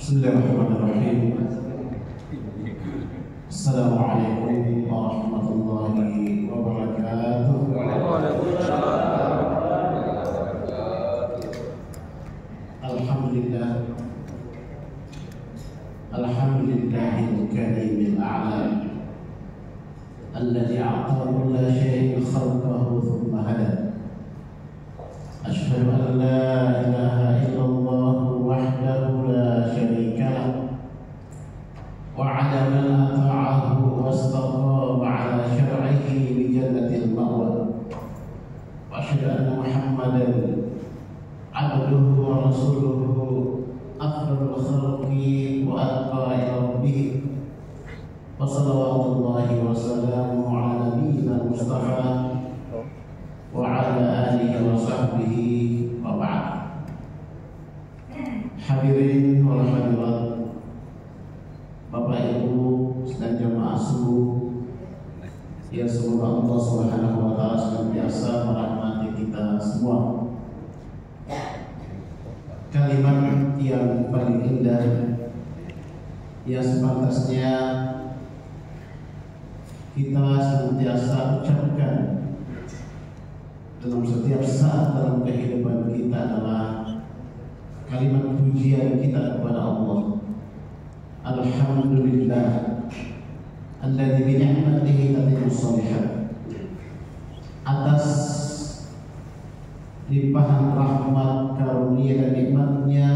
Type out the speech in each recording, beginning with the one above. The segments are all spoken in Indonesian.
Bismillahirrahmanirrahim. Assalamualaikum warahmatullahi wabarakatuh. Alhamdulillah. Alhamdulillahil karimil a'la alladzi a'ta kulla syai'in khalqahu thumma hada. Asyhadu an la ilaha illallah wahdahu la syarika lah wa 'ala man ata'ahu wastaqama 'ala syar'ihi bi jannatil ma'wa. Wa asyhadu anna Muhammadan 'abduhu wa rasuluhu afdalul khalqi wa atqa ila rabbih. Wa salawatullahi wa salamuhu 'ala nabiyyina Mustafa wa 'ala alihi wa sahbihi wa ba'd. Hadirin wal hadirat, Bapak Ibu dan jemaah subuh yang semoga Allah Subhanahu wa taala senantiasa merahmati kita semua. Kalimat yang paling indah yang sepantasnya kita senantiasa ucapkan dalam setiap saat dalam kehidupan kita adalah kalimat pujian kita kepada Allah. Alhamdulillah alladzi bi ni'matihi tatimmu shalihat. Atas limpahan rahmat, karunia dan nikmatnya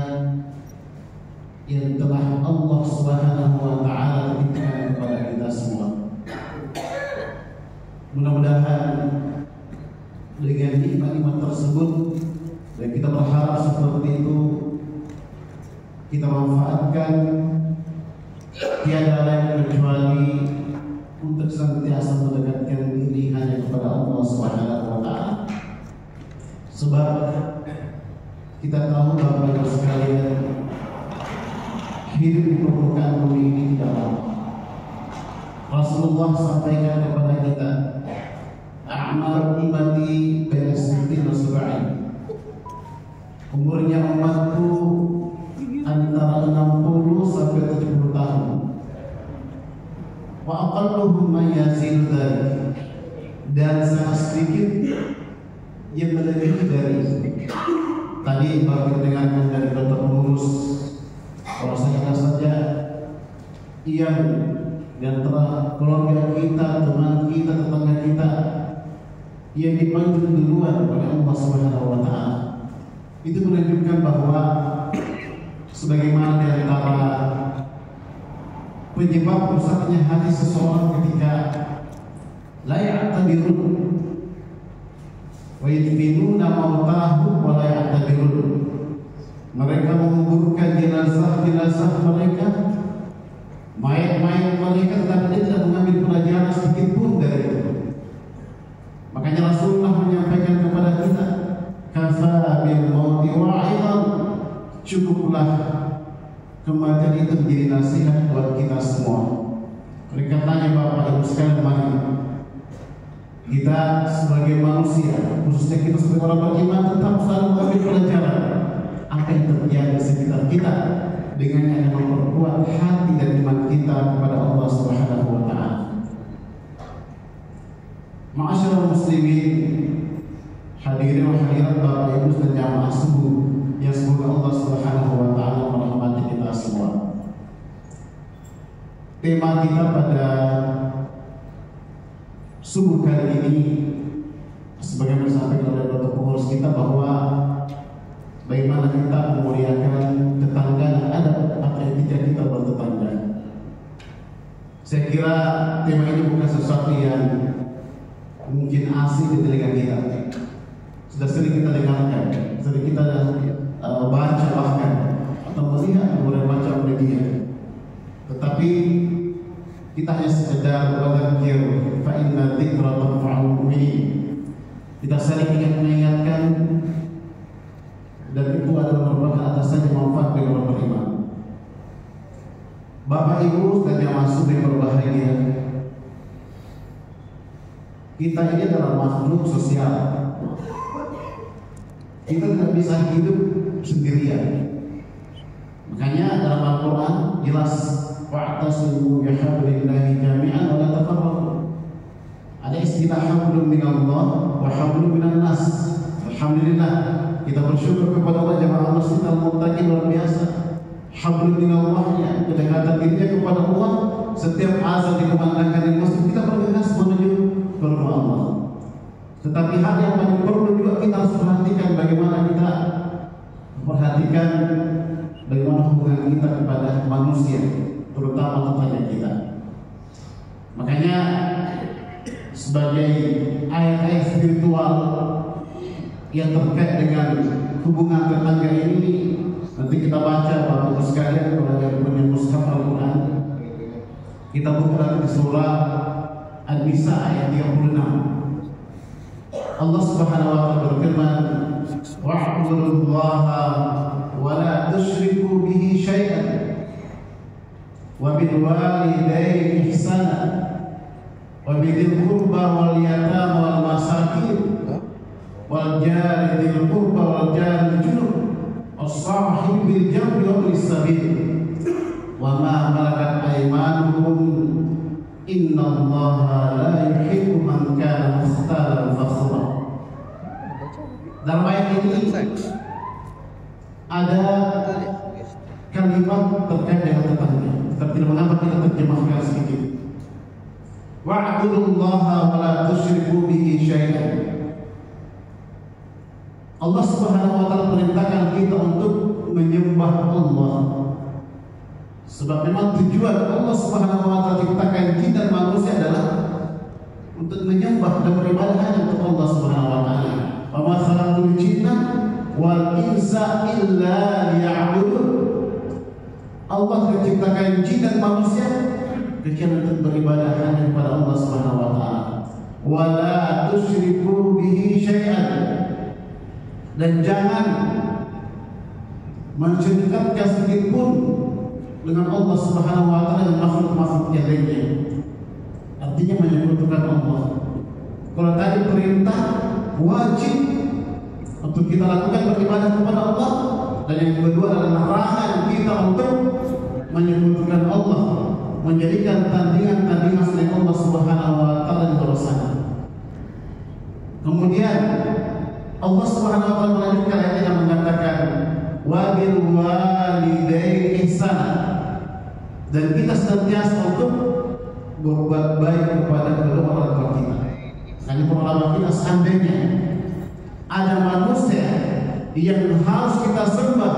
yang telah Allah Subhanahu wa taala titipkan kepada kita semua. Mudah-mudahan dengan nikmat-nikmat tersebut dan kita berharap seperti itu kita manfaatkan, tiada lain kecuali untuk senantiasa mendekatkan diri hanya kepada Allah Subhanahu wa taala. Sebab kita tahu Bapak Ibu sekalian, hidup di permukaan bumi ini tidak lama. Rasulullah sampaikan kepada kita, a'mar ummati baina sittin wa sab'in. Umurnya umatku antara 60 sampai 70 tahun. Wa aqalluhum man yazidu dzalik. Dan sangat sedikit yang melebihi dari itu. Tadi baru kita dengarkan dari dokter pengurus bahwasanya saja yang di antara keluarga kita, teman kita, tetangga kita yang dipanggil duluan oleh Allah Subhanahu wa taala. Itu menunjukkan bahwa sebagaimana di antara penyebab rusaknya hati seseorang ketika la ya'tabirun wa yadfinuna mautahu wa la ya'tabirun. Mereka menguburkan jenazah mereka, mayat-mayat mereka, tetapi dia tidak mengambil pelajaran sedikit pun dari itu. Makanya Rasulullah menyampaikan kepada kita, kafa bil mauti wa'idan, cukuplah kematian itu menjadi nasihat buat kita semua. Oleh karenanya Bapak Ibu sekalian, mari kita sebagai manusia, khususnya kita sebagai orang beriman, tetap selalu mengambil pelajaran apa yang terjadi di sekitar kita dengan yang memperkuat hati dan iman kita kepada Allah Subhanahu wa taala. Ma'asyiral muslimin, hadirin wa hadirat Bapak Ibu dan jamaah subuh yang semoga Allah Subhanahu wa taala merahmati kita semua. Tema kita pada subuh kali ini sebagaimana disampaikan oleh dokter pengurus kita bahwa bagaimana kita memuliakan tetangga dan adab atau etika kita bertetangga. Saya kira tema ini bukan sesuatu yang mungkin asing di telinga kita. Sudah sering kita dengarkan, sering kita baca bahkan atau melihat berbagai macam media. Tetapi kita hanya sekedar berzikir, fa inna dzikra tanfa'ul mu'minin. Kita sering ingin mengingatkan, dan itu adalah merupakan atasannya manfaat bagi orang beriman. Bapak Ibu dan yang masuk yang berbahagia, kita ini adalah makhluk sosial. Kita tidak bisa hidup sendirian. Makanya dalam Al-Quran jelas wa'tasimu bihablillahi jami'an wa la tafarraqu. Ada istilah hablum minallah wa hablum minan nas. Alhamdulillah kita bersyukur kepada Allah jemaah masjid Al-Muttaqin luar biasa. Hablum minallahnya kedekatan dirinya kepada Allah. Setiap azan dikumandangkan di masjid kita bergegas menuju ke rumah Allah. Tetapi hal yang paling perlu juga kita harus perhatikan bagaimana kita memperhatikan bagaimana hubungan kita kepada manusia, terutama tetangga kita. Makanya sebagai ayat-ayat spiritual yang terkait dengan hubungan tetangga ini nanti kita baca Bapak Ibu sekalian kalau yang punya mushaf Al-Quran. Kita buka di surah An-Nisa ayat 36. Allah Subhanahu wa taala berfirman, "Wa'budullaha wa la tusyriku bihi syai'an wa bil walidayni ihsana wa bidzil qurba wal yatama wal masakin wal jari dzil qurba wal jari junub was-sahib bil jambi wa bis sabil wa ma malakat aymanukum innallaha la yuhibbu man kana mukhtalan fakhura." Dalam ayat ini ada kalimat terkait dengan tetangga. Tapi mengapa kita terjemahkan sedikit? Wa'budullaha wa la tusyriku bihi syai'an. Allah Subhanahu wa taala perintahkan kita untuk menyembah Allah. Sebab memang tujuan Allah Subhanahu wa taala ciptakan jin dan manusia adalah untuk menyembah dan beribadah hanya untuk Allah Subhanahu wa taala. Wa ma khalaqul jinna wal insa illa liya'budun. Allah menciptakan jin dan manusia kecuali untuk beribadah hanya kepada Allah Subhanahu wa taala. Wa la tusyriku bihi syai'an. Dan jangan mensyirikkan sedikit pun dengan Allah Subhanahu wa taala dan makhluk-makhluk yang lainnya. Artinya menyekutukan Allah. Kalau tadi perintah wajib untuk kita lakukan beribadah kepada Allah, dan yang kedua adalah larangan kita untuk menyekutukan Allah, menjadikan tandingan-tandingan selain Allah Subhanahu wa taala di luar sana. Kemudian Allah Subhanahu wa taala melanjutkan ayat yang mengatakan wa bil walidayni ihsana, dan kita senantiasa untuk berbuat baik kepada kedua orang tua kita. Dan pengalaman kita seandainya ada manusia yang harus kita sembah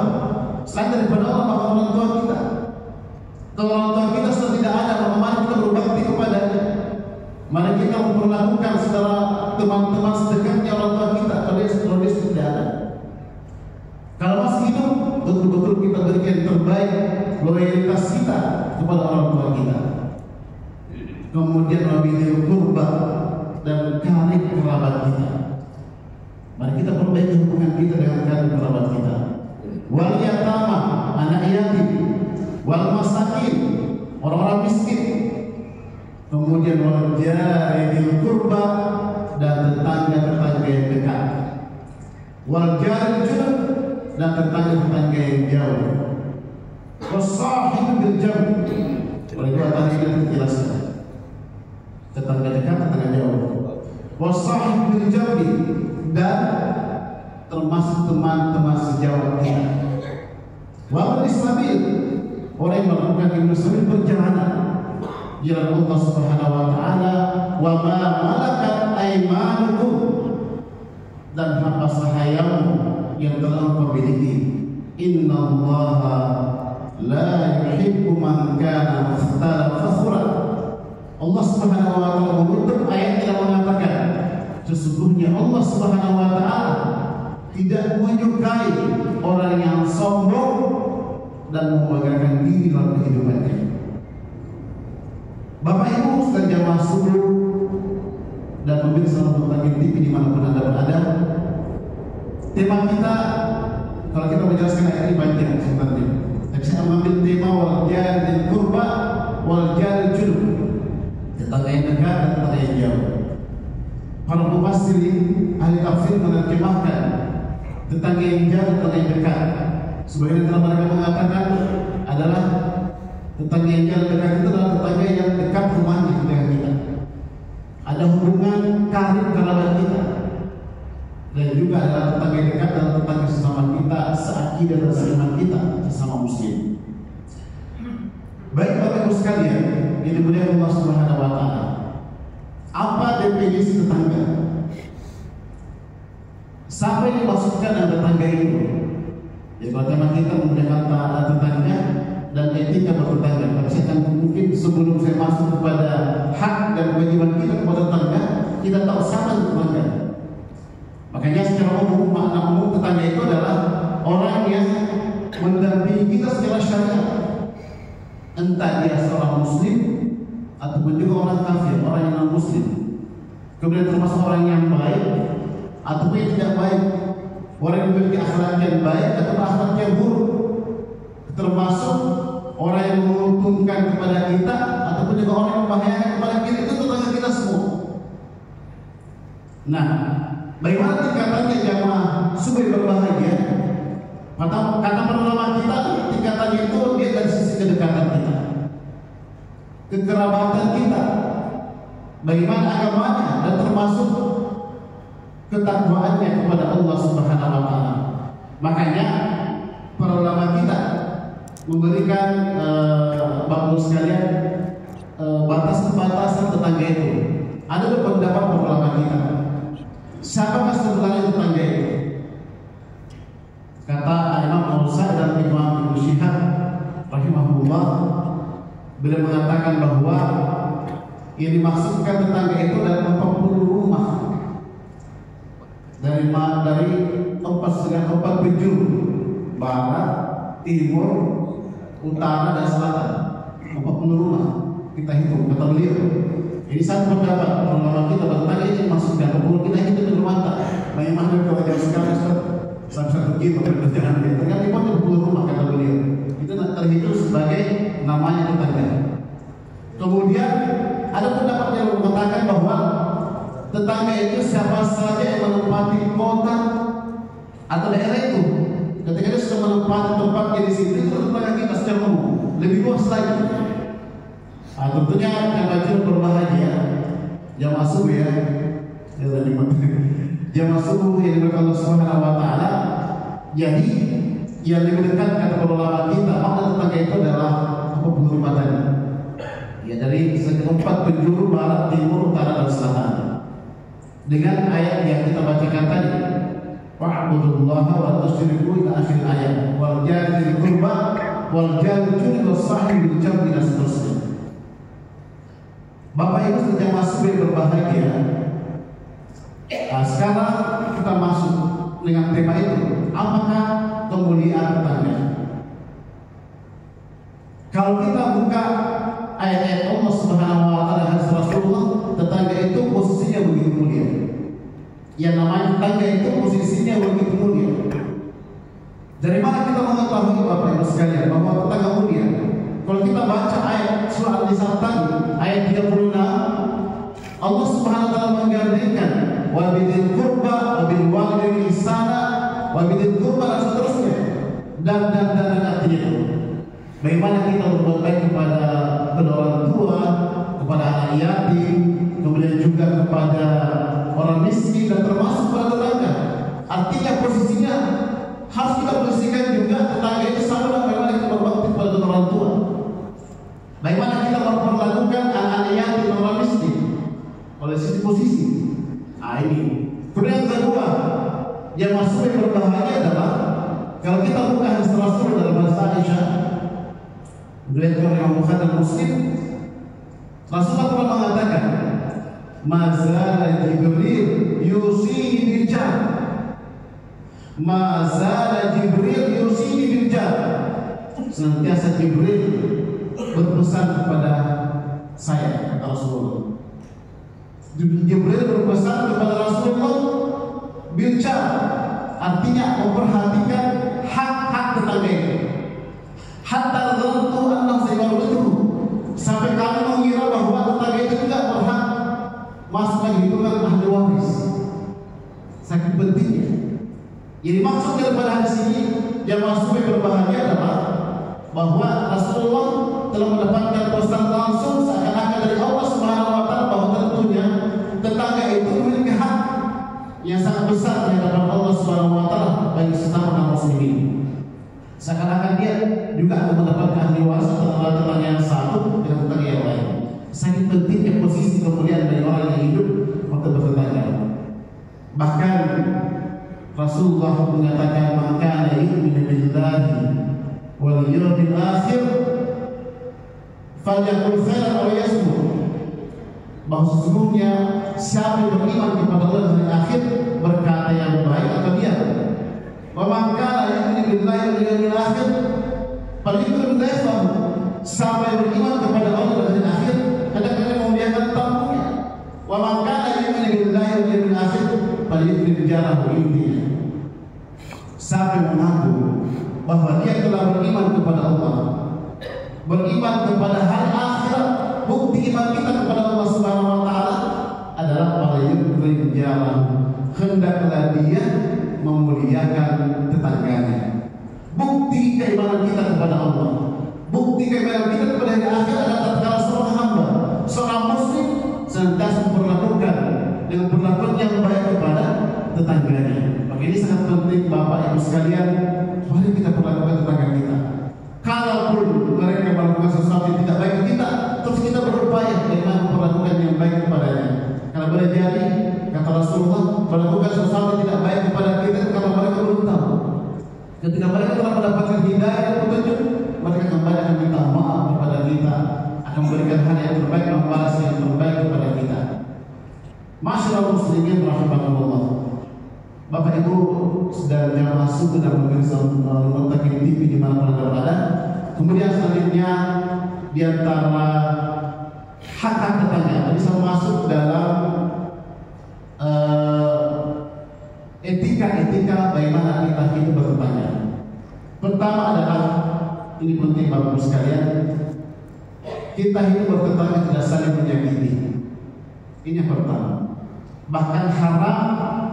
selain daripada Allah maka orang tua kita. Kalau orang tua kita sudah tidak ada, bagaimana kita berbakti kepadanya? Mari kita memperlakukan saudara teman-teman sedekatnya orang tua kita kalau dia tidak ada. Kalau masih hidup, betul-betul kita berikan terbaik loyalitas kita kepada orang tua kita. Kemudian wabil qurba, dan karib kerabat kita. Mari kita perbaiki hubungan kita dengan karib kerabat kita. Wal yatama, anak yatim. Wal masakin, orang-orang miskin. Kemudian wal jari dzil qurba, dan tetangga-tetangga yang dekat. Wal jari junub, dan tetangga-tetangga yang jauh. Was-sahib bil jambi. Oleh dua tadi kita jelaskan. Tetangga dekat, tetangga jauh. Was-sahib bil jambi, dan termasuk teman-teman sejawat kita. Wa bil sabil, orang yang melakukan ibnu sabil perjalanan jalan Allah Subhanahu wa taala. Wa ma malakat aymanukum, dan hamba sahayamu yang telah engkau miliki. Innallaha la yuhibbu man kana mukhtalan fakhura. Allah Subhanahu wa taala menutup ayat yang mengatakan sesungguhnya Allah Subhanahu wa taala tidak menyukai orang yang sombong dan membanggakan diri dalam kehidupannya. Bapak Ibu sekalian jamaah subuh dan pemirsa untuk Taklim TV dimanapun Anda berada, tema kita, kalau kita menjelaskan ayat ini banyak sebenarnya, tapi saya mengambil tema wal jari dzil qurba wal jari junub, tetangga yang dekat dan tetangga yang jauh. Para mufassirin ahli tafsir menerjemahkan tetangga yang jauh, tetangga yang dekat Sebagian dari mereka mengatakan adalah tetangga yang jalan dekat itu adalah tetangga yang dekat rumahnya dengan kita. Ada hubungan karib kerabat kita. Dan juga adalah tetangga yang dekat adalah tetangga sesama kita, seakidah dan seiman kita, sesama muslim. Baik Bapak Ibu sekalian, yang dimuliakan Allah Subhanahu wa taala. Apa definisi tetangga? Siapa yang dimaksudkan dengan tetangga itu? Ya, kalau tema kita menggunakan tetangga dan etika bertetangga. Tapi saya akan mungkin sebelum saya masuk kepada hak dan kewajiban kita kepada tetangga, kita tahu siapa tetangga. Makanya secara umum makna umum tetangga itu adalah orang yang mendampingi kita secara syariat. Entah dia seorang muslim ataupun juga orang kafir, orang yang non muslim. Kemudian termasuk orang yang baik ataupun yang tidak baik, orang yang memiliki akhlak yang baik atau akhlak yang buruk, termasuk orang yang menguntungkan kepada kita ataupun juga orang yang membahayakan kepada kita. Itu tetangga kita semua. Nah, bagaimana tingkatannya jamaah subuh berbahagia? Kata para ulama kita, tingkatannya itu dia dari sisi kedekatan kita, kekerabatan kita, bagaimana agamanya, dan termasuk ketakwaannya kepada Allah Subhanahu wa taala. Makanya para ulama kita memberikan Bapak sekalian batas-batasan tetangga itu. Ada beberapa pendapat para ulama kita. Siapakah sebenarnya tetangga itu? Kata Imam Al-Sa'id dan Imam Ibnu Syihab rahimahullah, beliau mengatakan bahwa yang dimaksudkan tetangga itu adalah 40 rumah dari 4 penjuru, barat, timur, utara dan selatan. 40 rumah kita hitung, kata beliau. Ini satu pendapat ulama kita, tetangga ini dimaksudkan 40 kita hitung di rumah tak. Bagaimana kalau jam sekarang satu kilo berjalan dia, ternyata 40 rumah kata beliau. Itu terhitung sebagai namanya tetangga. Kemudian ada pendapat yang mengatakan bahwa tetangga itu siapa saja yang menempati kota atau daerah itu. Ketika dia sudah menempati tempatnya di situ, itu tetangga kita secara umum. Lebih luas lagi. Tentunya yang berbahagia jamaah subuh ya. Jamaah subuh yang diberkahi Allah Subhanahu wa taala. Jadi yang lebih dekat kata para ulama kita, makna tetangga itu adalah apa rumah tadi. Ya, dari 4 penjuru barat, timur, utara dan selatan. Dengan ayat yang kita bacakan tadi, wa'budullaha wa tusyriku ila akhir ayat, wal jari dzil qurba wal jari junubi was sahibil jambi dan seterusnya. Bapak Ibu sedang masuk berbahagia. Nah, sekarang kita masuk dengan tema itu. Apakah kemuliaan tetangga? Kalau kita buka ayat-ayat Allah Subhanahu wa taala dan Rasulullah, tetangga itu posisinya begitu mulia. Yang namanya tetangga itu posisinya begitu mulia. Dari mana kita mengetahui Bapak Ibu sekalian bahwa tetangga mulia? Kalau kita baca ayat surah An-Nisa tadi, ayat 36, Allah Subhanahu wa taala menggandengkan wa bidzil qurba wa bil walidaini ihsana wa bidzil qurba dan seterusnya. Dan artinya itu. Bagaimana kita berbuat baik kepada kedua orang tua, kepada anak yatim, kemudian juga kepada orang miskin dan termasuk kepada tetangga. Artinya posisinya harus kita posisikan juga tetangga itu sama dengan bagaimana kita berbakti kepada orang tua. Bagaimana kita memperlakukan anak yatim dan orang miskin oleh sisi posisi. Ini. Kemudian yang kedua, yang masuk yang berbahagia adalah kalau kita buka hadis Rasul dalam bahasa Aisyah, beliau Imam Bukhari dan Muslim, Rasulullah pernah mengatakan, "Mazala Jibril yusini bil jar." Mazala Jibril yusini bil jar. Senantiasa Jibril berpesan kepada saya, kata Rasulullah. Jibril berpesan kepada Rasulullah bil jar, artinya memperhatikan hak-hak tetangga itu. Hatta dhantu anna sayyidu, sampai kami mengira bahwa tetangga itu tidak berhak masuk lagi hitungan ahli waris. Saking pentingnya. Jadi maksud daripada hadis ini, jamaah sufi berbahagia adalah bahwa Rasulullah telah mendapatkan pesan langsung seakan-akan dari Allah Subhanahu wa taala bahwa tentunya tetangga itu memiliki hak yang sangat besar di hadapan Allah Subhanahu wa taala bagi sesama kaum muslimin. Seakan-akan dia juga akan mendapatkan ahli waris antara tetangga yang satu dengan tetangga yang lain. Sangat pentingnya posisi kemuliaan dari orang yang hidup waktu bertetangga. Bahkan Rasulullah mengatakan maka yu'minu billahi wal yawmil akhir falyaqul khairan aw yasmut. Bahwa sesungguhnya siapa yang beriman kepada Allah dan hari akhir berkata yang baik atau diam. Wa man kana yu'minu billahi wal yawmil akhir falyakul khairan. Siapa yang beriman kepada Allah dan hari akhir hendaknya memuliakan tamunya. Wa man kana yu'minu billahi wal yawmil akhir falyakul jarahu intinya. Siapa yang mengaku bahwa dia telah beriman kepada Allah, beriman kepada hari akhirat, bukti iman kita kepada Allah Subhanahu wa taala adalah falyakul jarahu, hendaklah dia memuliakan tetangganya. Bukti keimanan kita kepada Allah, bukti keimanan kita kepada hari akhirat adalah tatkala seorang hamba, seorang muslim senantiasa memperlakukan dengan perlakuan yang baik kepada tetangganya. Maka ini sangat penting Bapak Ibu sekalian, mari kita perlakukan tetangga kita. Kalaupun mereka melakukan sesuatu yang tidak baik kita, terus kita berupaya bagaimana memperlakukan yang baik kepadanya. Kalau boleh jadi, kata Rasulullah, melakukan sesuatu yang tidak baik kepada kita karena mereka belum tahu. Ketika mereka telah mendapatkan hidayah dan petunjuk, mereka kembali akan minta maaf kepada kita, akan memberikan hal yang terbaik, membalas yang terbaik kepada kita. Masyaallah muslimin rahimakumullah. Bapak Ibu sudah jamaah subuh dan pemirsa Muntakin TV di mana Anda berada. Kemudian selanjutnya di antara hak tetangga bisa masuk dalam etika bagaimana kita hidup bertetangga. Pertama adalah, ini penting Bapak Ibu sekalian, kita hidup bertetangga tidak saling menyakiti. Ini yang pertama. Bahkan haram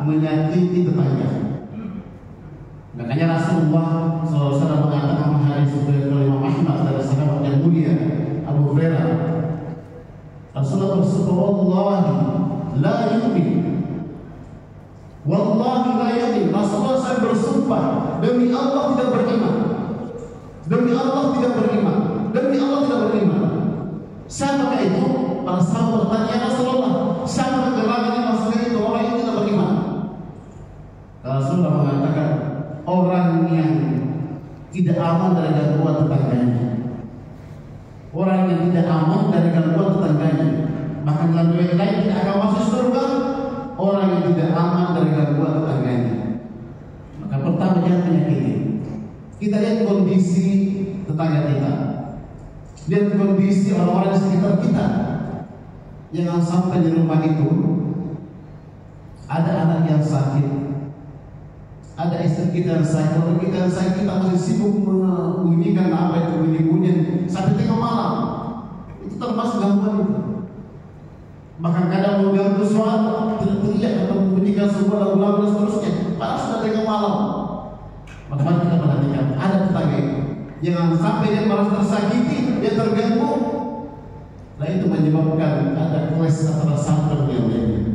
menyakiti tetangga. Makanya Rasulullah SAW mengatakan hadis riwayat Imam Ahmad dari sahabat yang mulia Abu Hurairah. Rasulullah bersabda, "Wallahi la yu'min." Wallahi la yu'min. Rasulullah SAW bersumpah, demi Allah tidak beriman. Demi Allah tidak beriman. Demi Allah tidak beriman. Siapakah itu? Para sahabat bertanya, Rasulullah, siapa gerangan yang maksudnya itu orang yang tidak beriman? Rasulullah mengatakan, orang yang tidak aman dari gangguan tetangganya. Orang yang tidak aman dari gangguan tetangganya. Bahkan dalam riwayat lain tidak akan masuk surga orang yang tidak aman dari gangguan tetangganya. Maka pertama jangan menyakiti. Kita lihat kondisi tetangga kita. Lihat kondisi orang-orang di sekitar kita. Jangan sampai di rumah itu ada anak yang sakit, ada istri kita yang sakit, orang kita yang sakit, kita masih sibuk membunyikan apa itu bunyi-bunyian sampai tengah malam. Itu termasuk gangguan itu. Bahkan kadang mengganggu suara, teriak atau membunyikan sebuah lagu-lagu dan seterusnya. Padahal sudah tengah malam. Maka mari kita perhatikan, ada tetangga itu. Jangan sampai dia merasa tersakiti, dia terganggu. Nah itu menyebabkan ada kelas antara satu yang lainnya.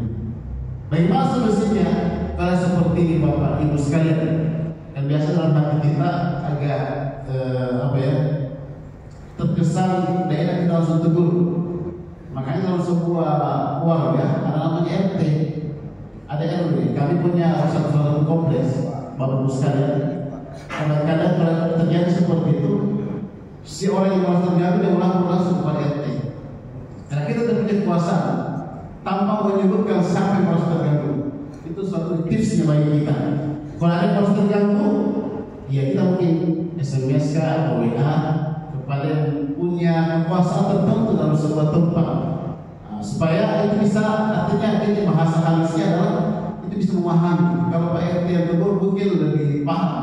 Bagaimana solusinya? Kalau seperti ini Bapak Ibu sekalian, dan biasa dalam hati kita agak terkesan daerah kita langsung tegur. Makanya dalam sebuah keluarga ada namanya RT, ada RW. Kami punya satu kompleks Bapak Ibu sekalian. Kadang-kadang kalau terjadi seperti itu, si orang yang merasa terganggu dia melapor langsung kepada RT. Karena kita tidak punya kekuasaan tanpa menyebutkan siapa yang merasa terganggu. Itu suatu tipsnya bagi kita. Kalau ada yang merasa terganggu, ya kita mungkin SMS atau WA kepada yang punya kekuasaan tertentu dalam sebuah tempat, supaya itu bisa, artinya ini bahasa halusnya adalah itu bisa memahami. Kalau Pak RT yang tegur mungkin lebih paham,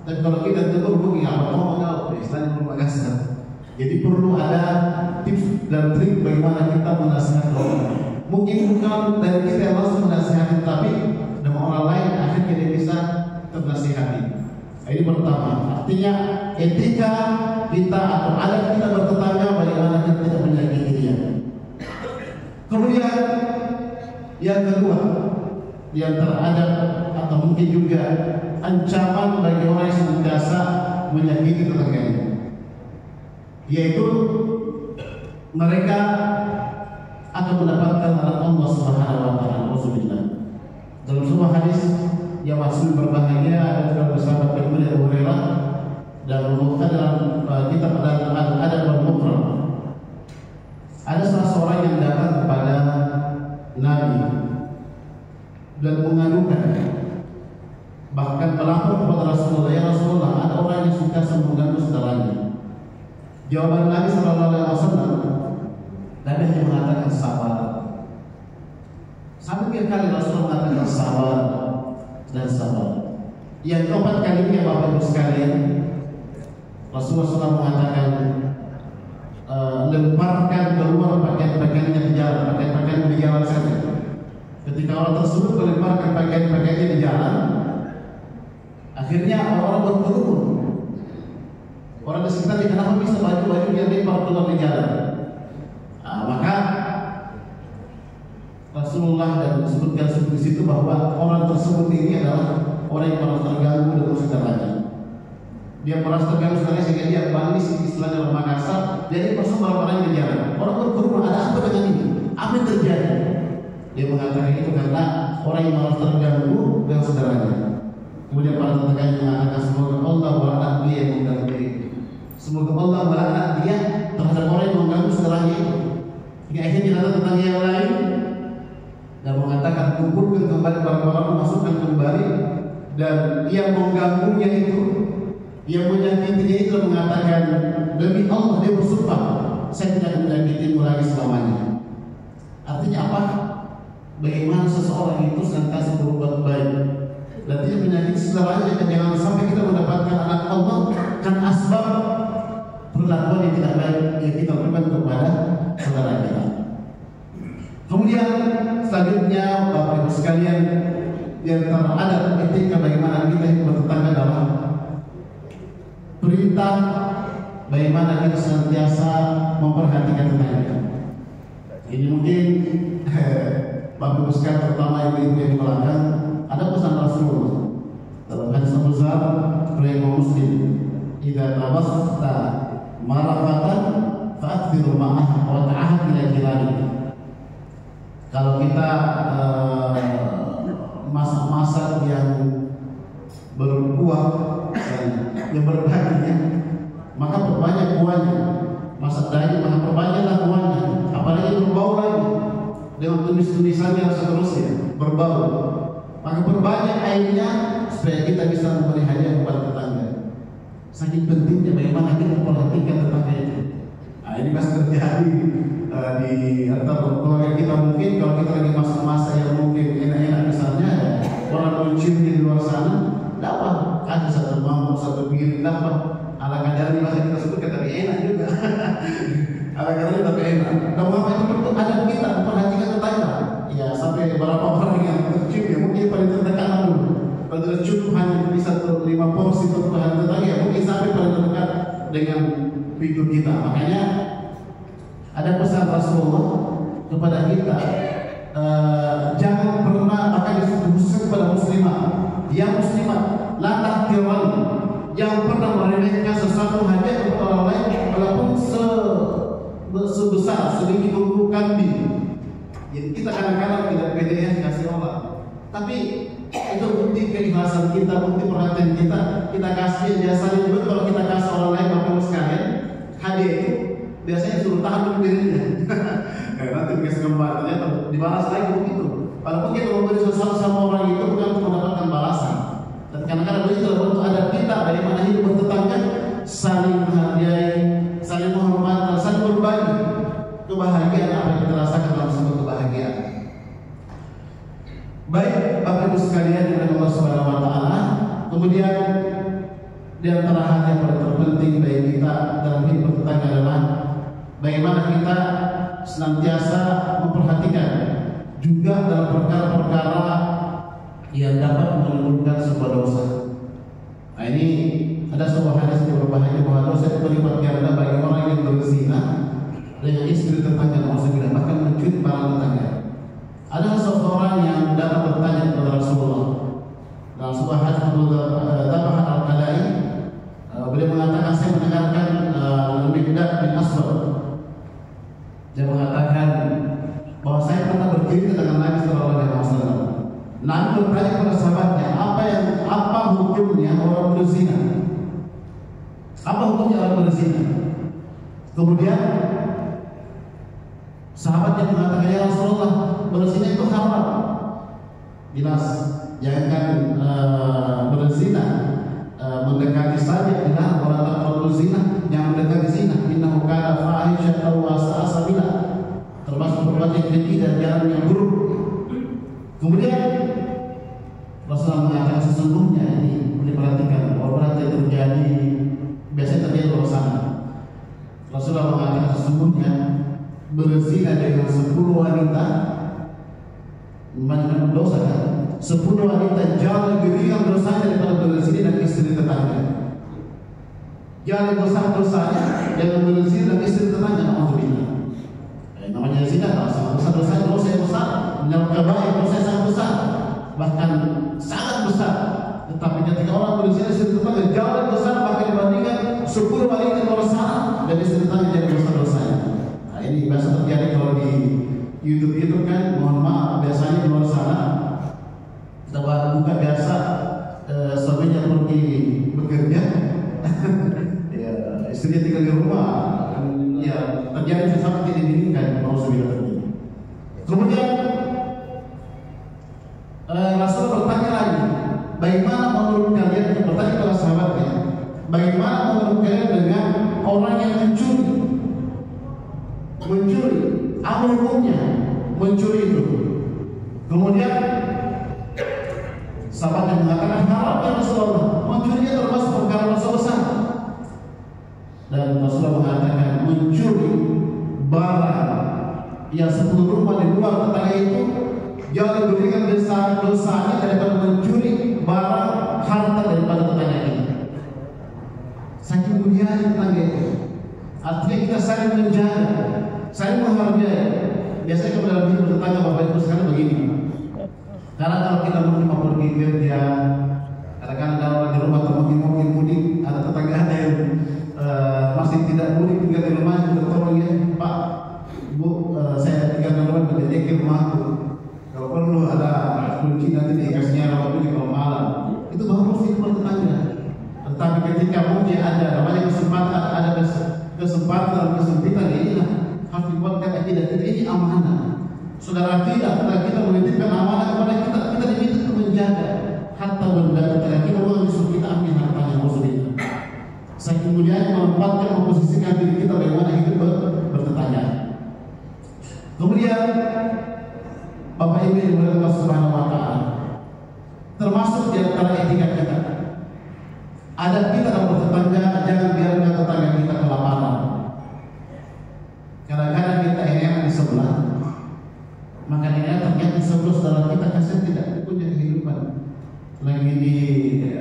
dan kalau kita tegur mungkin apa ngomong istilahnya belum kasar. Jadi perlu ada tips dan trik bagaimana kita menasihati orang. Mungkin bukan dari kita yang langsung menasihati, tapi dengan orang lain akhirnya dia bisa ternasihati. Ini pertama, artinya etika kita atau adat kita bertetangga bagaimana kita tidak menyakiti dia. Kemudian yang kedua, yang terhadap atau mungkin juga ancaman bagi orang yang senantiasa menyakiti tetangganya, yaitu mereka akan mendapatkan rahmat Allah Subhanahu wa taala. Alhamdulillah. Dalam sebuah hadis yang masih berbahagia adalah bersama Abu Hurairah dan merupakan dalam kitab Al-Adab Al-Mufrad. Ada salah seorang yang datang kepada Nabi dan mengadukan, bahkan melapor kepada Rasulullah, ya Rasulullah, ada orang yang suka mengganggu saudaranya. Jawaban Nabi Sallallahu Alaihi Wasallam, Nabi hanya mengatakan sabar. Sampai kali Rasulullah mengatakan sabar dan sabar. Yang keempat kalinya Bapak Ibu sekalian, Rasulullah SAW mengatakan lemparkan keluar pakaian-pakaiannya di jalan, pakaian-pakaian di jalan saja. Ketika orang tersebut melemparkan pakaian-pakaiannya di jalan, akhirnya orang berkerumun. Orang di sekitarnya, kenapa bisa baju-baju yang dilempar keluar di jalan? Maka Rasulullah dan disebutkan di situ bahwa orang tersebut ini adalah orang yang merasa terganggu dengan saudaranya. Dia merasa terganggu saudaranya sehingga dia bangis, istilahnya dalam Makassar, jadi masuk barang-barang di jalan. Orang berkerumun, ada apa dengan ini? Apa yang terjadi? Dia mengatakan itu karena orang yang merasa terganggu dengan saudaranya. Kemudian para tetangganya mengatakan, semoga Allah melaknat dia yang mengganggu itu. Semoga Allah melaknat dia terhadap orang yang mengganggu saudaranya itu. Hingga akhirnya datang tetangga yang lain dan mengatakan, kumpulkan kembali barang-barang, masukkan kembali. Dan yang mengganggunya itu, yang menyakitinya itu mengatakan, demi Allah, dia bersumpah, saya tidak menyakitimu lagi selamanya. Artinya apa? Bagaimana seseorang itu senantiasa berbuat baik dan tidak menyakiti saudaranya, dan jangan sampai kita mendapatkan anak Allah kan asbab perlakuan yang tidak baik yang kita lakukan kepada saudara kita. Kemudian selanjutnya Bapak Ibu sekalian, yang terhadap etika bagaimana kita hidup bertetangga dalam perintah bagaimana kita senantiasa memperhatikan tetangga. Ini mungkin Bapak Ibu sekalian, terutama ibu-ibu yang di belakang, ada pesan Rasulullah dalam hadis Abu Dzar riwayat Muslim, "Idza tabasta marafatan fa'akthir ma'ah wa ta'ahad ila jirani." Kalau kita masak-masak yang berkuah yang berbahagia, maka perbanyak kuahnya. Masak daging, maka perbanyaklah kuahnya. Apalagi berbau lagi dengan tumis-tumisan yang seterusnya berbau, maka perbanyak airnya supaya kita bisa memberi hadiah kepada tetangga. Saking pentingnya bagaimana kita memperhatikan tetangga itu. Ini masih terjadi di antara keluarga kita. Mungkin kalau kita lagi masa-masa yang mungkin enak-enak misalnya, orang mencium di luar sana, dapat ada satu mangkok, satu piring, dapat ala kadar di masa kita sebutkan, tapi enak juga. Ala kadar tapi enak. Dan mengapa itu perlu ada kita memperhatikan tetangga? Ya sampai beberapa orang yang tercium ya mungkin paling terdekat dulu. Kalau tercium hanya bisa 5 porsi untuk tetangga, ya mungkin sampai paling terdekat dengan pintu kita. Makanya ada pesan Rasulullah kepada kita, jangan pernah, maka khususnya kepada muslimah, yang muslimah la tahqiran, jangan pernah meremehkan sesuatu hadiah kepada orang lain walaupun sebesar sedikit untuk kambing. Jadi kita kadang-kadang tidak pede kasih orang, tapi itu bukti keikhlasan kita, bukti perhatian kita. Kita kasih biasanya juga kalau kita kasih orang lain, Bapak sekalian, hadiah itu biasanya suruh tahan dulu dirinya. Nanti dikasih kembali, ternyata dibalas lagi begitu. Walaupun kita memberi sesuatu sama orang itu bukan untuk mendapatkan balasan. Dan kadang-kadang itu adalah bentuk adab kita bagaimana hidup bertetangga, saling menghargai, saling menghormati, saling berbagi kebahagiaan apa yang kita rasakan dalam sebuah kebahagiaan. Baik Bapak Ibu sekalian yang Allah Subhanahu wa taala, kemudian di antara hal yang paling terpenting bagi kita dalam hidup bertetangga adalah bagaimana kita senantiasa memperhatikan juga dalam perkara-perkara yang dapat menimbulkan sebuah dosa. Nah, ini ada sebuah hadis yang berbahaya bahwa dosa itu berlipat ganda bagi orang yang berzina dengan istri tetangga, maksudnya bahkan mencuri barang tetangga. Ada seseorang yang datang bertanya kepada Rasulullah. Dalam sebuah hadis Tabah Al-Qalai, beliau mengatakan, saya mendengarkan Al-Miqdad bin Aswad. Dia mengatakan bahwa saya pernah bercerita dengan Nabi Sallallahu Alaihi Wasallam. Nabi bertanya kepada sahabatnya, apa hukumnya orang berzina? Apa hukumnya orang berzina? Kemudian sahabat yang mengatakan, ya Rasulullah, berzina itu haram. Jelas, jangan berzina mendekati saja. Bila orang tak berzina, yang mendekati zina, innahu kana fahisyatan wa sa'a sabila, termasuk perbuatan yang keji dan jalan yang buruk. Kemudian Rasulullah mengatakan, sesungguhnya ini diperhatikan, orang yang terjadi biasanya terjadi di luar sana. Rasulullah mengatakan, sesungguhnya berzina dengan 10 wanita mana dosa kan? 10 wanita jauh lebih ringan dosanya daripada berzina dan istri tetangga. Jauh besar dosanya dengan berzina dan istri tetangga. Alhamdulillah. Namanya zina sangat besar dosanya, dosa yang besar, menyebabkan baik, dosa yang sangat besar, bahkan sangat besar. Tetapi ketika orang berzina istri tetangga jauh lebih besar, bahkan dibandingkan 10 wanita di luar sana dan istri tetangga jadi besar dosanya. Nah, ini biasa terjadi kalau di YouTube itu kan, mohon maaf, biasanya di luar sana kita buka biasa suaminya pergi bekerja, ya istrinya tinggal di rumah, ya terjadi sesuatu tidak diinginkan, mau terjadi. Kemudian Rasul bertanya lagi, bagaimana menurut kalian? Bertanya kepada sahabatnya, bagaimana menurut kalian dengan orang yang mencuri? Apa hukumnya mencuri itu? Kemudian sahabat yang mengatakan, haram ya Rasulullah, mencurinya termasuk perkara dosa besar. Dan Rasulullah mengatakan, mencuri barang yang 10 rumah di luar tetangga itu jauh lebih ringan besar dosanya daripada mencuri barang harta daripada tetangga ini. Saking mulianya tetangga itu. Artinya kita saling menjaga, saling menghargai. Biasanya kalau dalam hidup tetangga bapak ibu sekarang begini. Karena kalau kita mau pergi kerja, kadang-kadang kalau di rumah atau mungkin mudik, ada tetangga ada yang masih tidak mudik tinggal di rumah, kita tolong ya Pak, Bu, saya tinggal di rumah, berjanji ke rumahku. Kalau perlu ada kunci nanti dikasihnya rawat dulu kalau malam. Itu baru mesti bertetangga. Tetapi ketika mungkin ada namanya kesempatan, ada kesempatan kesempitan ini lah, harus dibuatkan akidah kita ini amanah. Saudara kita menitipkan amanah kepada kita diminta untuk menjaga harta benda kita orang disuruh kita ambil hartanya maksudnya. Saking mulianya menempatkan memposisikan diri kita bagaimana hidup bertetangga. Kemudian Bapak Ibu yang dimuliakan Allah Subhanahu wa taala, termasuk di antara etika kita, adab kita dalam bertetangga, jangan biarkan tetangga kita kelaparan. Kadang-kadang kita ini di sebelah, maka ini ternyata sebelah saudara kita kasih tidak punya kehidupan, lagi di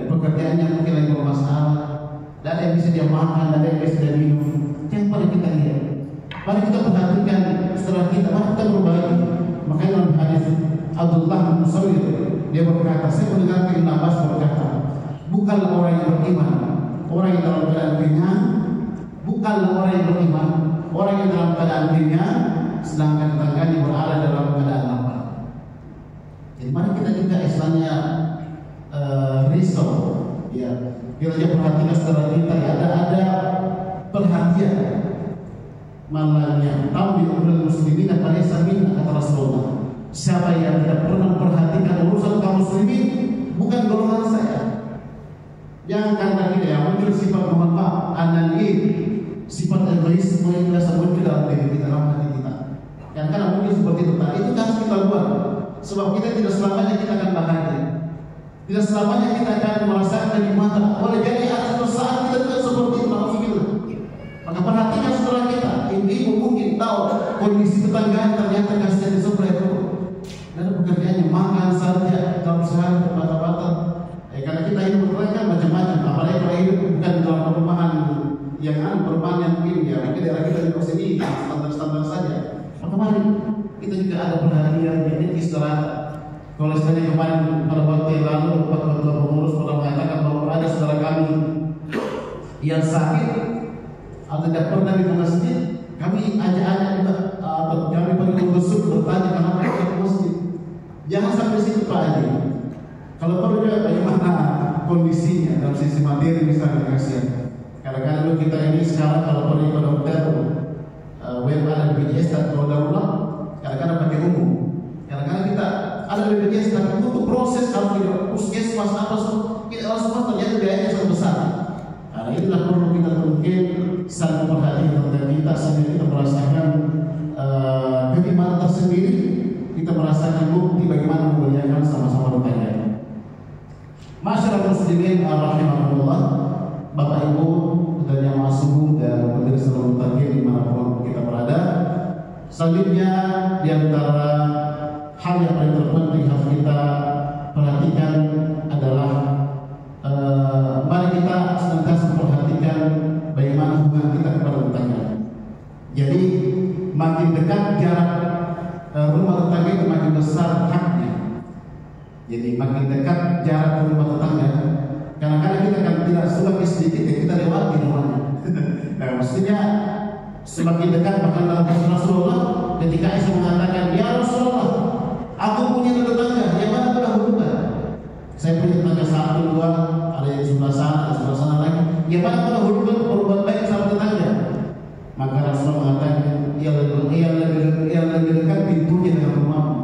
pekerjaannya mungkin lagi bermasalah, dan ada yang bisa dia makan, ada yang bisa dia minum. Yang paling kita lihat, mari kita perhatikan saudara kita, mari kita berbagi. Makanya dalam hadis Abdullah bin Mas'ud dia berkata, saya mendengar Ibnu Abbas berkata, bukanlah orang yang beriman orang yang dalam keadaan kenyang, bukanlah orang yang beriman orang yang dalam keadaan kenyang, sedangkan tetangganya berada dalam keadaan lapar. Jadi mari kita juga istilahnya risau, ya kita juga perhatikan saudara kita, ya ada perhatian. Malahnya tahu di umur muslimin dan pada samin kata Rasulullah, siapa yang tidak pernah memperhatikan urusan kaum muslimin bukan golongan saya. Jangan karena kita yang muncul sifat mohon maaf anani, sifat egoisme yang biasa muncul dalam diri kita, dalam hati kita. Yang karena mungkin seperti itu, itu harus kita buat. Sebab kita tidak selamanya kita akan bahagia, tidak selamanya kita akan merasakan kenikmatan. Boleh jadi ada suatu saat kita tidak seperti itu, alhamdulillah. Maka perhatikan saudara kita, ibu mungkin tahu kondisi tetangga ternyata kasih di sebelah itu. Dan pekerjaannya makan saja dalam sehari terbata-bata. Karena kita hidup berkeluarga macam-macam. istirahat. Kalau istilahnya kemarin pada waktu yang lalu Pak Ketua Pengurus pernah mengatakan bahwa ada saudara kami yang sakit atau tidak pernah di masjid, kami ajak atau kami pergi membesuk bertanya kenapa tidak ke masjid. Jangan sampai situ Pak Haji. Kalau perlu juga bagaimana kondisinya dalam sisi materi misalnya kasihan. Kadang-kadang kita ini sekarang kalau pergi ke dokter, web ada BPJS dan kalau darurat, kadang-kadang pakai umum. Kadang-kadang kita ada BPJS tapi untuk proses kalau di puskesmas apa semua, kita semua ternyata biayanya sangat besar. Karena inilah perlu kita mungkin saling memperhatikan tentang kita sambil kita merasakan kenikmatan tersendiri, kita merasakan bukti bagaimana memuliakan sama-sama tetangga. Masyarakat muslimin rahimahullah, Bapak Ibu dan yang masuk dan menjadi seluruh target dimanapun kita berada. Selanjutnya di antara hal yang paling terpenting harus kita perhatikan adalah mari kita senantiasa perhatikan bagaimana hubungan kita kepada tetangga. Jadi makin dekat jarak rumah tetangga itu makin besar haknya. Jadi makin dekat jarak rumah tetangga, kadang-kadang kita kan tidak semakin sedikit ya kita lewati rumahnya. Nah, maksudnya semakin dekat, bahkan dalam Rasulullah ketika Aisyah mengatakan, ya Rasulullah, aku punya tetangga, yang mana adalah hubungan? Saya punya tetangga satu dua, ada yang sebelah sana, ada sebelah sana lagi. Yang mana adalah hubungan berbuat baik sama tetangga? Maka Rasulullah mengatakan, yang lebih dekat pintunya dengan rumahmu.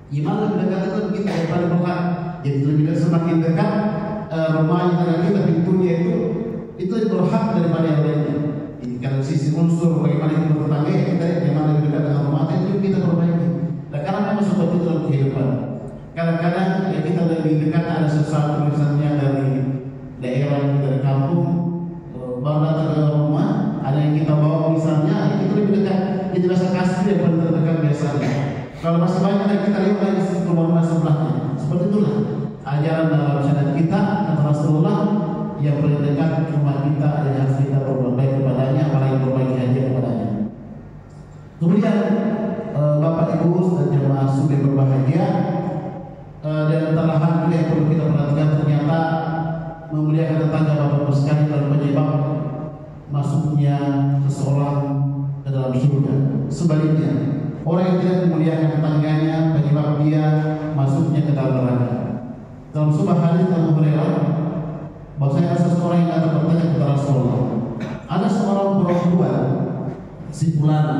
Gimana lebih dekat itu kita yang paling berhak. Jadi lebih dekat, semakin dekat rumahnya dengan kita, pintunya itu berhak daripada yang lainnya. Ini kalau sisi unsur bagaimana kita bertetangga, kita bagaimana lebih dekat dengan rumah itu kita perbaiki. Dan karena memang seperti itu dalam kehidupan. Kadang-kadang ya kita lebih dekat ada sesuatu misalnya dari daerah, dari kampung, baru datang ke rumah, ada yang kita bawa misalnya, itu lebih dekat. Jadi rasa kasih yang paling terdekat biasanya. Kalau masih banyak yang kita lihat lagi rumah-rumah sebelahnya. Seperti itulah ajaran dalam syariat kita kata Rasulullah, yang paling dekat rumah kita ada yang harus kita berbuat baik kepadanya, apalagi berbagi hadiah kepadanya. Kemudian Bapak Ibu dan jemaah sudah berbahagia, dan antara hal yang perlu kita perhatikan ternyata memuliakan tetangga Bapak Ibu sekalian adalah penyebab masuknya seseorang ke dalam surga. Sebaliknya, orang yang tidak memuliakan tetangganya penyebab dia masuknya ke dalam neraka. Dalam sebuah hadis Abu Hurairah, bahwasanya ada seseorang yang datang bertanya kepada Rasulullah, ada seorang perempuan si fulana,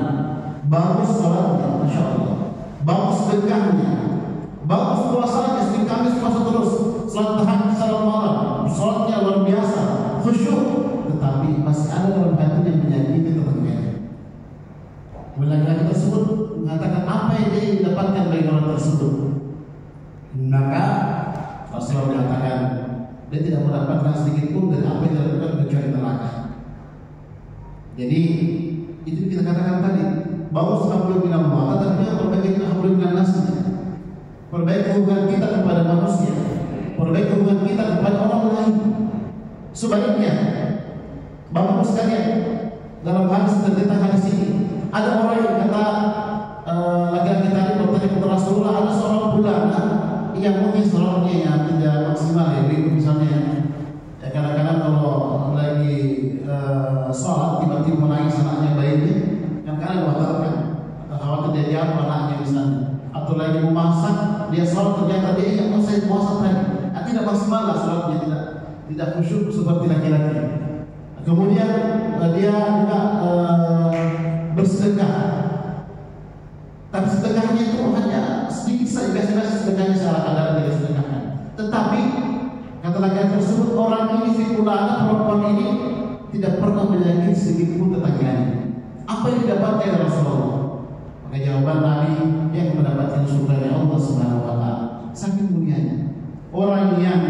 bagus salatnya, masya Allah, bagus sedekahnya, bagus puasanya, setiap Kamis puasa terus, salat tahajud, salat malam, salatnya luar biasa, khusyuk, tetapi masih ada dalam hatinya yang menyakiti tetangganya. Laki-laki tersebut mengatakan apa yang dia dapatkan dari orang tersebut. Maka Rasulullah mengatakan dia tidak mendapatkan sedikit pun dari apa yang dia lakukan kecuali neraka. Jadi itu kita katakan tadi, bagus hablum minallah, tetapi perbaiki hablum minannas. Perbaiki hubungan kita kepada manusia, perbaiki hubungan kita kepada orang lain. Sebaliknya, Bapak sekalian, dalam hadis tentang hadis ini, ada orang yang kata laki-laki tadi bertanya kepada Rasulullah, ada seorang bulana yang mungkin sholatnya yang tidak maksimal ya, misalnya ya, kadang-kadang kalau lagi sholat tiba-tiba menangis anaknya bayinya, kan kadang batalkan atau khawatir dia jatuh anaknya misalnya, atau lagi memasak dia sholat ternyata dia yang saya puasa tadi, tidak maksimal lah sholatnya, tidak khusyuk seperti laki-laki. Kemudian dia juga bersedekah, tapi sedekahnya itu hanya sedikit saja, biasa-biasa sedekahnya secara kadar dia sedekahkan. Tetapi kata laki-laki tersebut, orang ini si fulana, perempuan ini tidak pernah menyakiti sedikit pun tetangganya. Apa yang didapatkan dari Rasulullah? Maka jawaban Nabi, yang mendapatkan surga Allah Subhanahu wa taala. Saking mulianya orang yang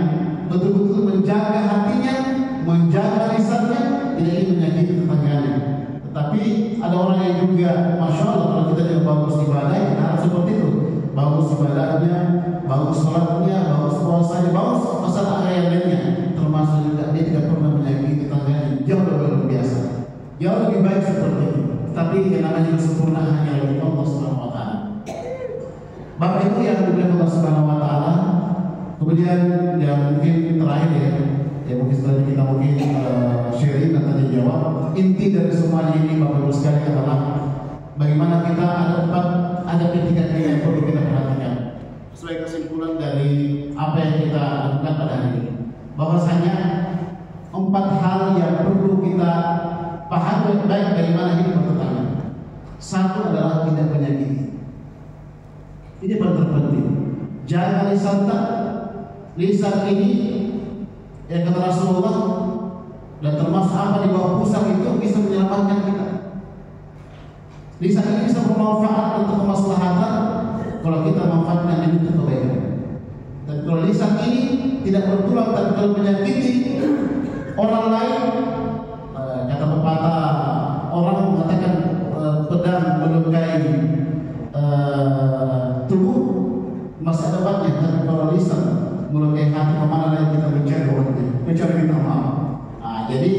betul-betul menjaga hatinya, menjaga lisannya, tidak ingin menyakiti tetangganya. Tetapi ada orang yang juga, masya Allah, kalau kita juga bagus ibadah, kita harus seperti itu. Bagus ibadahnya, bagus sholatnya, bagus puasanya, bagus masalah yang lainnya. Termasuk juga dia tidak pernah menyakiti tetangganya. Jauh lebih luar biasa, jauh lebih baik seperti itu. Tapi yang namanya kesempurnaan hanya dari Allah Subhanahu wa taala. Bapak Ibu yang dimuliakan Allah Subhanahu wa taala, kemudian yang mungkin terakhir ya mungkin setelah kita mungkin sharing dan tanya jawab. Inti dari semuanya ini Bapak Ibu sekalian adalah bagaimana kita ada ketiga yang perlu kita perhatikan. Sebagai kesimpulan dari apa yang kita lakukan pada hari ini, bahwasanya 4 hal yang perlu kita pahami baik bagaimana hidup bertetangga. Satu adalah tidak menyakiti. Ini paling terpenting. Jangan lisan ini yang kata Rasulullah, dan termasuk apa di bawah pusat itu bisa menyelamatkan kita. Lisan ini bisa bermanfaat untuk kemaslahatan kalau kita manfaatkan ini untuk kebaikan. Dan kalau lisan ini tidak bertulang dan kalau menyakiti orang lain, kata pepatah orang mengatakan pedang melukai tubuh masih ada banyak, tapi kalau lisan melukai hati, kemana lagi kita mencari minta maaf. Jadi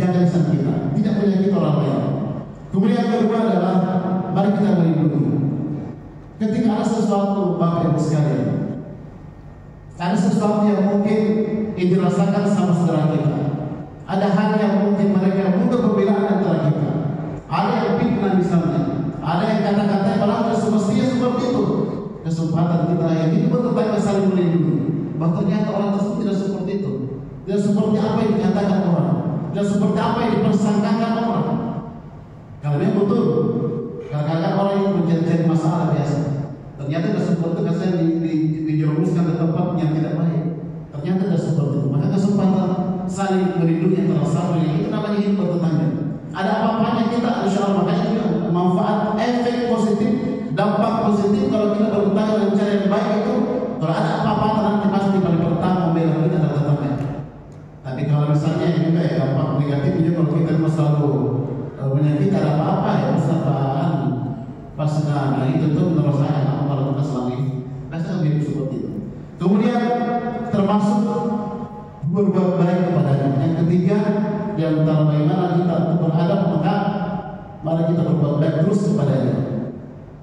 jaga lisan kita, tidak menyakiti orang lain. Kemudian yang kedua adalah mari kita melindungi. Ketika ada sesuatu Bapak Ibu sekalian, ada sesuatu yang mungkin dirasakan sama saudara kita, ada hal yang mungkin mereka mudah perbedaan antara kita, ada yang fitnah misalnya, ada yang kata-kata malah semestinya seperti itu. Kesempatan kita yang ini bertetangga saling melindungi. Bahwa ternyata orang tersebut tidak seperti itu, tidak seperti apa yang dikatakan orang, tidak seperti apa yang dipersangkakan orang. Kalau memang betul, kadang-kadang orang yang menjadi masalah biasa, ternyata tidak seperti itu, saya dijerumuskan ke tempat yang tidak baik. Ternyata tidak seperti itu. Maka kesempatan saling melindungi antara satu itu namanya hidup bertetangga. Ada apa-apanya kita, insya Allah, makanya juga manfaat, efek positif, dampak positif kalau kita bertetangga dengan cara yang baik itu. Kalau ada apa-apa nanti pasti paling pertama membela kita adalah tetangga. Tapi kalau misalnya juga ya dampak negatifnya kalau kita selalu menyakiti ada apa-apa ya kesalahan pas ini tentu menurut saya kalau kita selama ini rasa hidup seperti itu. Kemudian termasuk berbuat baik kepadanya. Yang ketiga, di antara bagaimana kita beradab, maka mari kita berbuat baik terus kepadanya.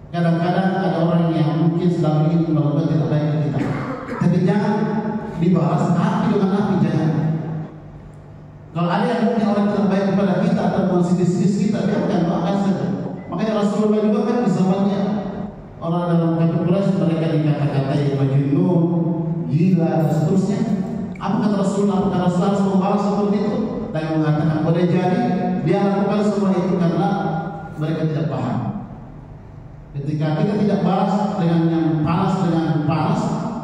Kadang-kadang ada orang yang mungkin sedang ingin melakukan tidak baik ke kita, tapi jangan dibalas api dengan api, jangan. Kalau ada yang mungkin orang tidak baik kepada kita atau mensidis-sidis kita, biarkan, doakan saja. Makanya Rasulullah juga kan di zamannya orang dalam kafir Quraisy mereka dikata-katai majnun, gila dan seterusnya. Apa kata Rasulullah? Apakah Rasulullah harus membalas seperti itu? Dan mengatakan boleh jadi dia lakukan semua itu karena mereka tidak paham. Ketika kita tidak balas dengan yang panas,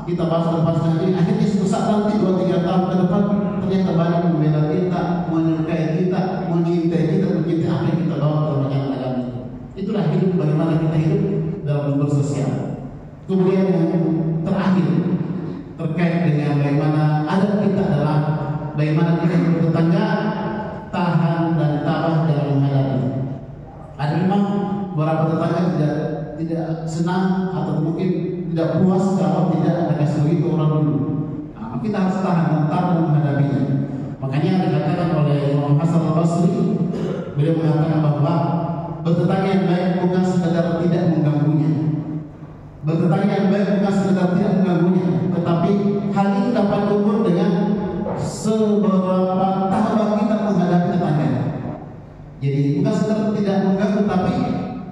kita balas dengan ini, akhirnya suatu saat nanti 2-3 tahun ke depan ternyata balik membela kita, menyukai kita, mencintai kita, mencintai apa yang kita bawa dalam agama itu. Itulah hidup, bagaimana kita hidup dalam bersosial. Kemudian yang terakhir terkait dengan bagaimana adab kita adalah bagaimana kita bertetangga tahan dan tabah dalam menghadapi. Ada memang beberapa tetangga tidak senang atau mungkin tidak puas kalau tidak ada kasih begitu orang dulu. Nah, kita harus tahan dan tabah menghadapinya. Makanya dikatakan oleh Imam Hasan Al-Basri, beliau mengatakan bahwa bertetangga yang baik bukan sekedar tidak mengganggunya. Bertetangga yang baik bukan sekedar tidak mengganggunya, tetapi hal itu dapat diukur dengan seberapa tabah kita menghadapi tetangga. Jadi bukan sekedar tidak mengganggu, tapi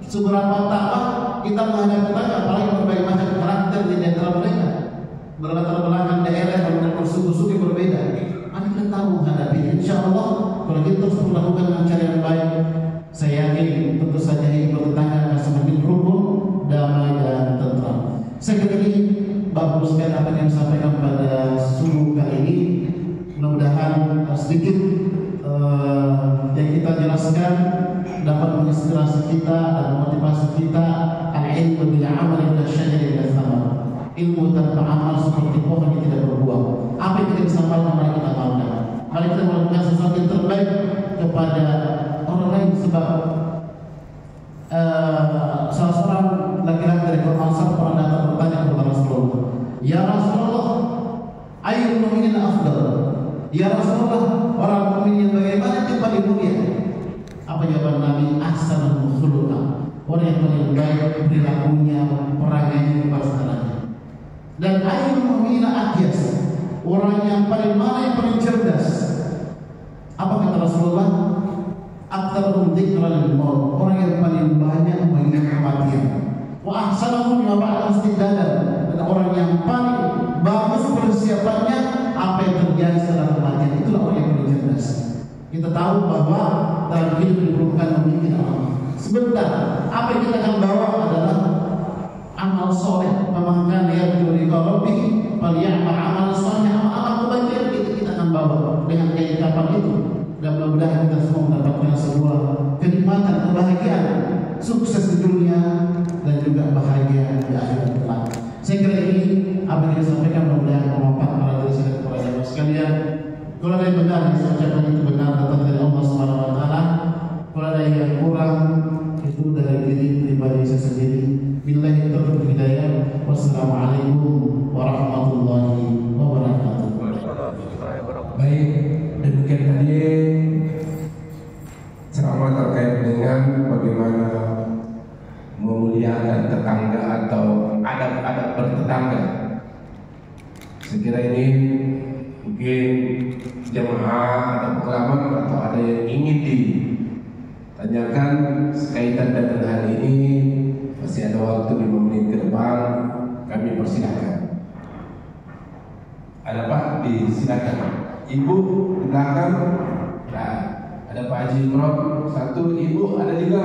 seberapa tabah kita menghadapi tetangga, apalagi berbagai macam karakter di antara mereka, berlatar belakang daerah dan bersuku-suku berbeda. Mari kita tahu menghadapi. Insya Allah kalau kita terus melakukan dengan cara yang baik, saya yakin tentu saja hidup bertetangga akan semakin rukun, damai dan tentram. Saya kira ini bagus sekali apa yang disampaikan pada subuh kali ini. Mudah-mudahan sedikit yang kita jelaskan dapat menginspirasi kita dan memotivasi kita. Al-ilmu bil amal ila syajari ila thamar. Ilmu tanpa amal seperti pohon yang tidak berbuah. Apa yang kita disampaikan mari kita amalkan. Mari kita melakukan sesuatu yang terbaik kepada orang lain, sebab salah seorang laki-laki dari kaum Ansar pernah datang bertanya kepada Rasulullah, "Ya Rasulullah, ayyul mu'minin afdal?" Ya Rasulullah, orang mukmin yang bagaimana yang paling mulia? Apa jawaban Nabi? Ahsanul khuluqa. Orang yang paling baik perilakunya, perangainya kepada Dan ayyul mu'minina akyas, orang yang paling mana yang paling cerdas. Apa kata Rasulullah? Aktsarun dzikran lil maut, orang yang paling banyak mengingat kematian. Wa ahsanuhum lima ba'da istidadan, dan orang yang paling bagus persiapannya apa yang terjadi setelah kematian. Itulah orang yang paling cerdas. Kita tahu bahwa dalam hidup diperlukan memikir Allah. Sebentar, apa yang kita akan bawa adalah amal soleh. Memangkan yarju ridha rabbih falyamal amal soleh, amal kebaikan kita akan bawa dengan keikapan itu. Dan mudah-mudahan kita semua mendapatkan sebuah kenikmatan, kebahagiaan, sukses di dunia dan juga bahagia di akhirat kelak. Saya kira ini apa yang disampaikan mudah-mudahan bermanfaat para diri saya dan para jamaah sekalian. Kalau ada yang benar, saya ucapkan itu benar datang dari Allah Subhanahu Wa Taala. Kalau ada yang kurang, itu dari diri pribadi saya sendiri. Billahi taufiq hidayah. Wassalamualaikum warahmatullahi wabarakatuh. Baik, demikian tadi ceramah terkait dengan bagaimana memuliakan tetangga atau adab-adab bertetangga. Sekira ini mungkin jemaah atau pengalaman atau ada yang ingin ditanyakan sekaitan dengan hal ini, masih ada waktu 5 menit ke depan, kami persilahkan. Ada Pak, disilakan. Ibu di belakang, nah, ada Pak Haji Imron, satu, Ibu ada juga.